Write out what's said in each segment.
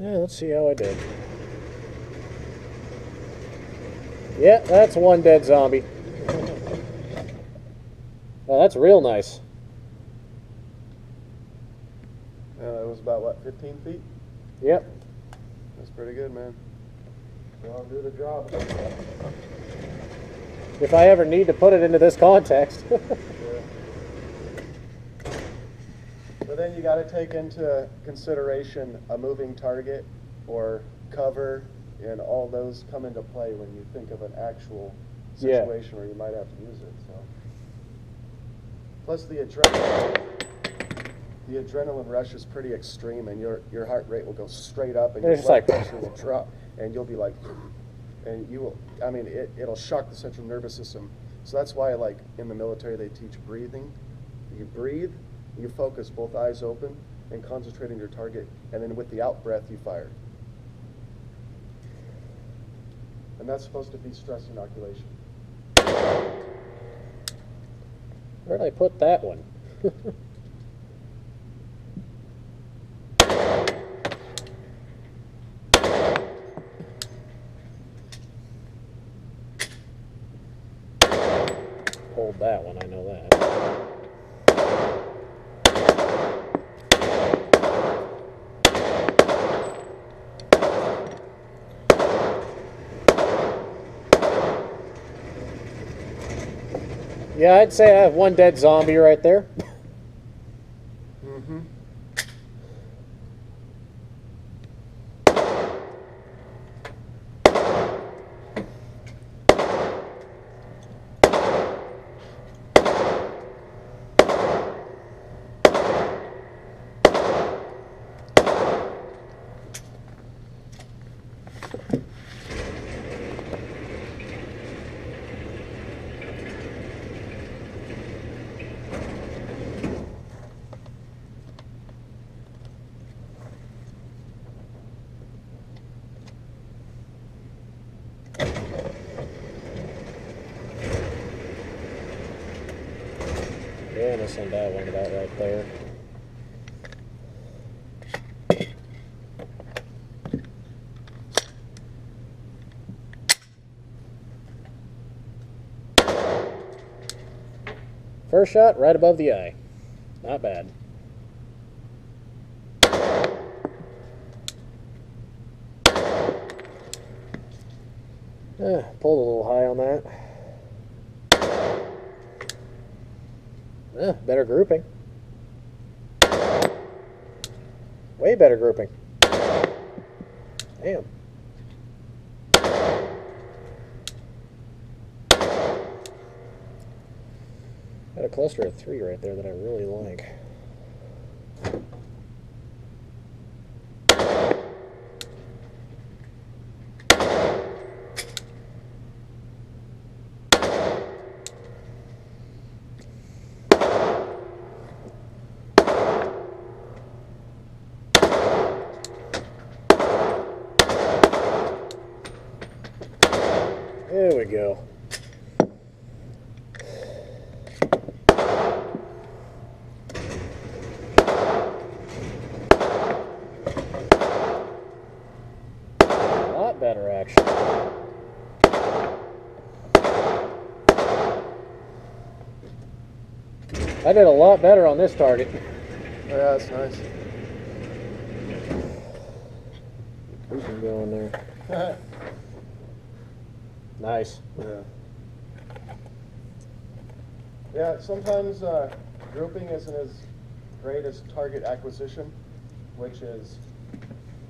Yeah, let's see how I did. Yeah, that's one dead zombie. Oh, that's real nice. It was about, what, 15 feet? Yep. That's pretty good, man. I'll do the job. If I ever need to put it into this context. Yeah. But then you got to take into consideration a moving target or cover, and all those come into play when you think of an actual situation where you might have to use it. So, plus the adrenaline rush is pretty extreme, and your heart rate will go straight up, and your blood pressure will drop, and you'll be like, and you will. I mean, it'll shock the central nervous system. So that's why, like in the military, they teach breathing. You breathe, you focus, both eyes open, and concentrate on your target, and then with the out breath, you fire. And that's supposed to be stress inoculation. Where did I put that one? Pulled that one, I know that. Yeah, I'd say I have one dead zombie right there. Mm-hmm. Yeah, I'll send that one about right there. First shot, right above the eye. Not bad. Pulled a little high on that. Better grouping. Way better grouping. Damn. Got a cluster of 3 right there that I really like. There we go. A lot better, actually. I did a lot better on this target. Yeah, that's nice. We can go in there. Nice. Yeah. Yeah, sometimes grouping isn't as great as target acquisition, which is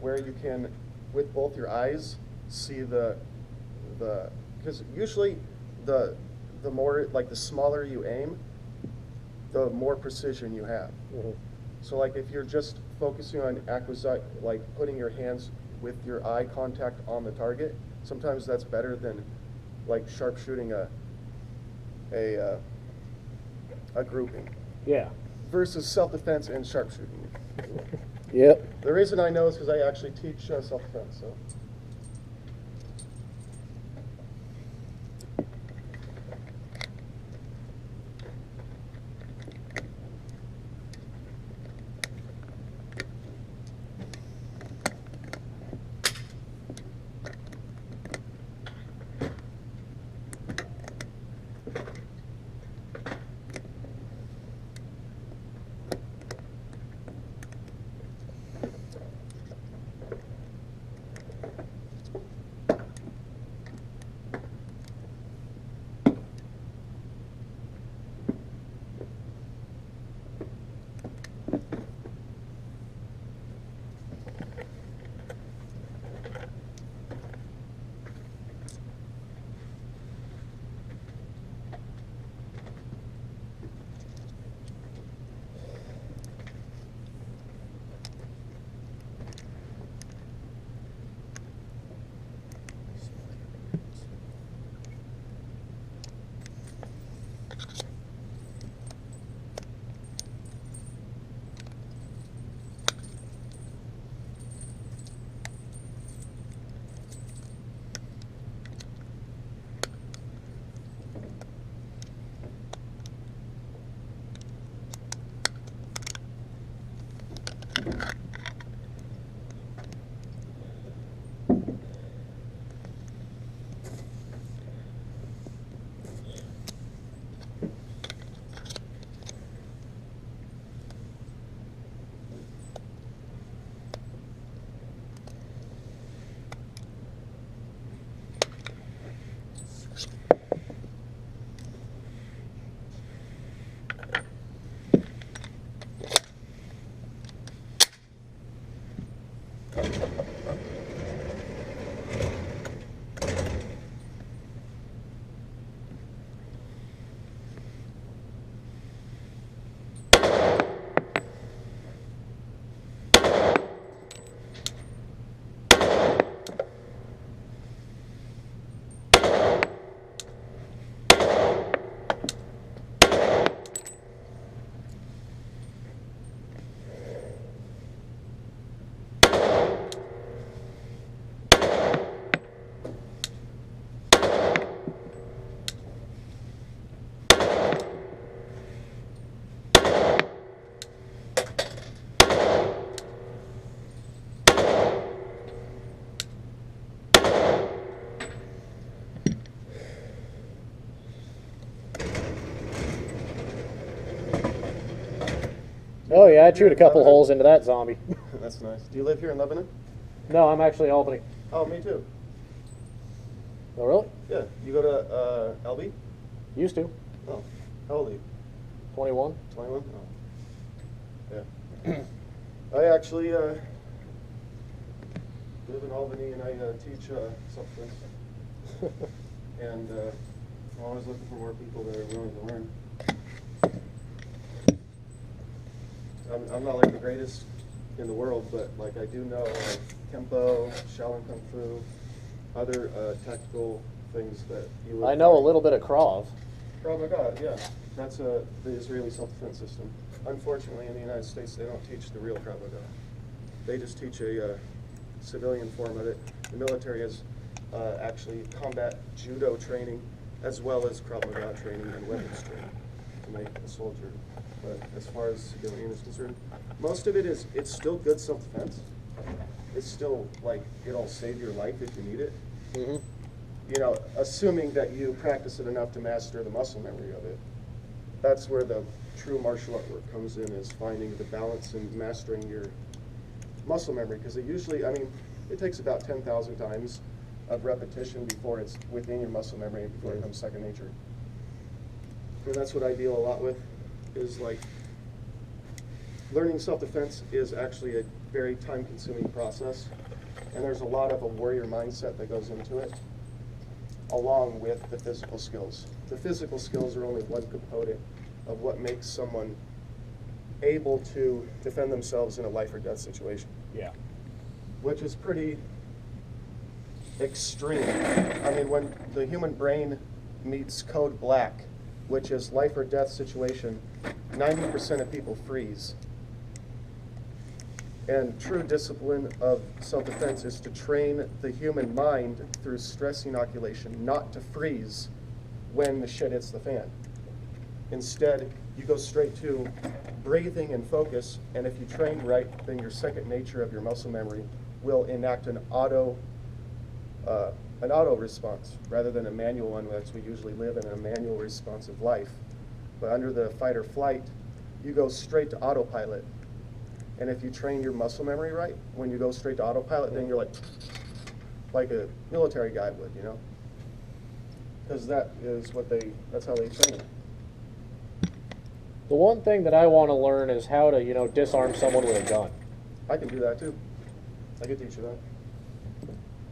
where you can, with both your eyes, see because usually the more, like the smaller you aim, the more precision you have. Mm-hmm. So like if you're just focusing on like putting your hands with your eye contact on the target, sometimes that's better than like sharpshooting a grouping. Yeah. Versus self-defense and sharpshooting. Yep. The reason I know is because I actually teach self-defense. So. Oh yeah, I chewed a couple holes into that zombie. That's nice. Do you live here in Lebanon? No, I'm actually Albany. Oh, me too. Oh really? Yeah. You go to LB? Used to. Oh. How old are you? 21. 21? Oh. Yeah. I actually live in Albany and I teach self-defense. And I'm always looking for more people that are willing to learn. I'm not like the greatest in the world, but like I do know like Kempo, Shaolin Kung Fu, other tactical things that you would I know a little bit of Krav. Oh my God, yeah. That's the Israeli self-defense system. Unfortunately, in the United States, they don't teach the real Krav Maga. They just teach a civilian form of it. The military has actually combat judo training as well as Krav Maga training and weapons training to make a soldier. But as far as civilian is concerned, most of it is, it's still good self-defense. It's still like, it'll save your life if you need it. Mm-hmm. You know, assuming that you practice it enough to master the muscle memory of it. That's where the true martial art work comes in, is finding the balance and mastering your muscle memory. Because it usually, I mean, it takes about 10,000 times of repetition before it's within your muscle memory, before it becomes second nature. And that's what I deal a lot with, is like, learning self-defense is actually a very time-consuming process. And there's a lot of a warrior mindset that goes into it, along with the physical skills. The physical skills are only one component of what makes someone able to defend themselves in a life or death situation. Yeah. Which is pretty extreme. I mean, when the human brain meets code black, which is life or death situation, 90% of people freeze. And true discipline of self-defense is to train the human mind through stress inoculation, not to freeze when the shit hits the fan. Instead, you go straight to breathing and focus, and if you train right, then your second nature of your muscle memory will enact an auto response rather than a manual one, which we usually live in a manual responsive life. But under the fight or flight, you go straight to autopilot. And if you train your muscle memory right, when you go straight to autopilot, then you're like a military guy would, you know? Because that is what that's how they train. The one thing that I want to learn is how to, you know, disarm someone with a gun. I can do that too. I can teach you that.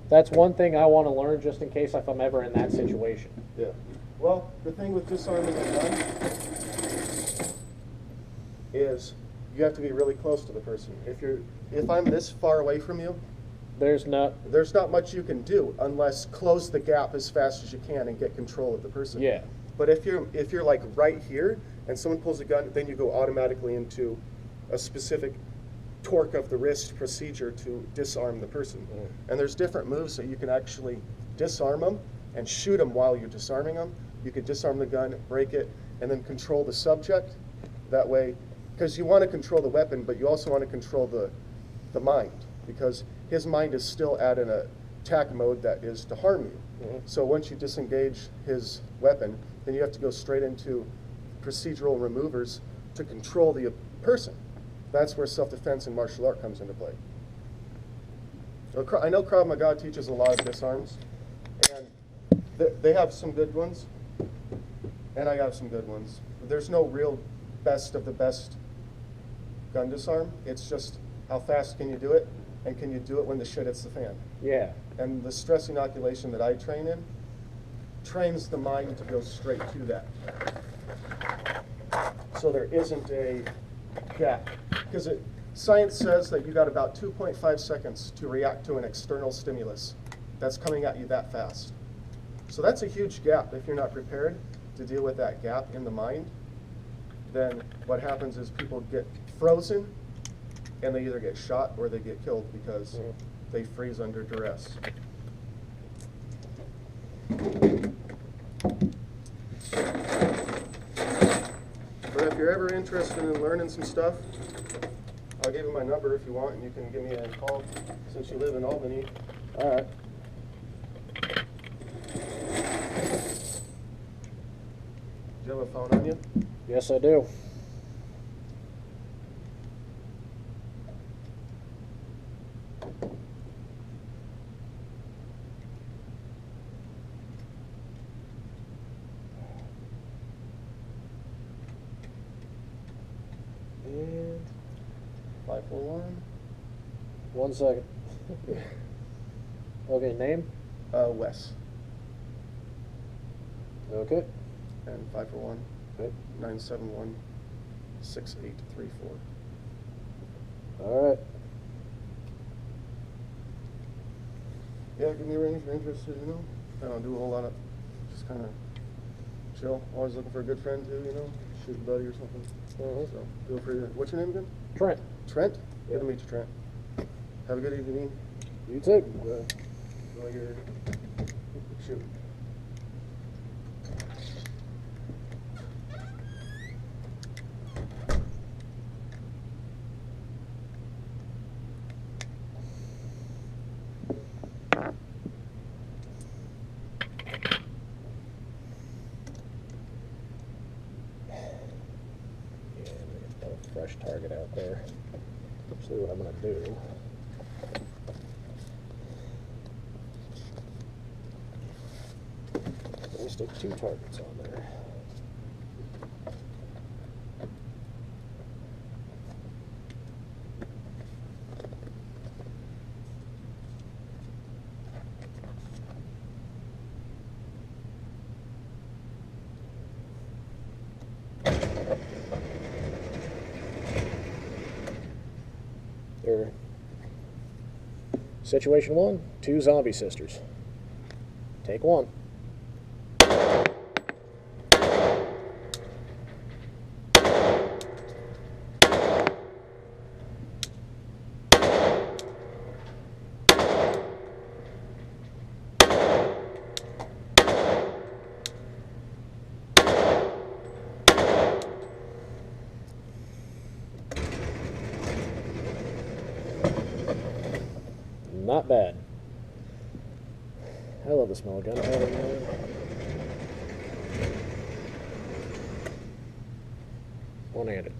That's one thing I want to learn just in case if I'm ever in that situation. Yeah. Well, the thing with disarming a gun is you have to be really close to the person. If I'm this far away from you, there's not much you can do unless close the gap as fast as you can and get control of the person. Yeah. But if you're like right here and someone pulls a gun, then you go automatically into a specific torque of the wrist procedure to disarm the person. And there's different moves that you can actually disarm them and shoot them while you're disarming them. You could disarm the gun, break it, and then control the subject. That way, because you want to control the weapon, but you also want to control the mind, because his mind is still at an attack mode that is to harm you. So once you disengage his weapon, then you have to go straight into procedural removers to control the person. That's where self-defense and martial art comes into play. So I know Krav Maga teaches a lot of disarms, and they have some good ones, and I have some good ones. There's no real best of the best gun disarm. It's just how fast can you do it, And can you do it when the shit hits the fan? Yeah. And the stress inoculation that I train in trains the mind to go straight to that. So there isn't a gap. Because science says that you got about 2.5 seconds to react to an external stimulus that's coming at you that fast. So that's a huge gap. If you're not prepared to deal with that gap in the mind, then what happens is people get frozen and they either get shot or they get killed because they freeze under duress. But if you're ever interested in learning some stuff, I'll give you my number if you want, and you can give me a call since you live in Albany. All right. Do you have a phone on you? Yes, I do. And 541. 1 second. Okay, name? Wes. Okay. And 541 Okay. 971 6834. All right. Yeah, give me a ring if you're interested, you know. I don't do a whole lot of, just kind of chill. Always looking for a good friend too, you know. Shoot a buddy or something. So feel free to, what's your name again? Trent. Trent? Yeah. Good to meet you, Trent. Have a good evening. You too. Enjoy your shoot. Fresh target out there. See what I'm going to do. Let me stick 2 targets on there. There. Situation 1, 2 zombie sisters. Take 1. Not bad. I love the smell of gunpowder, man. One-handed.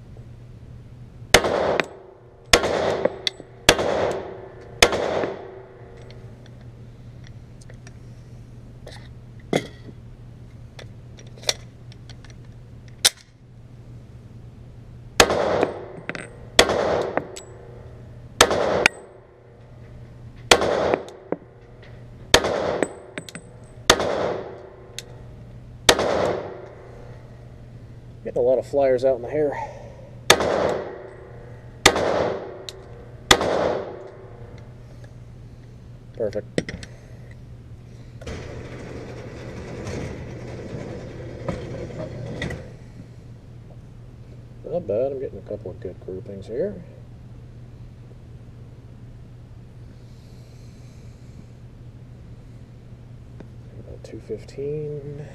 Getting a lot of flyers out in the hair. Perfect. Not bad. I'm getting a couple of good groupings here. About 215.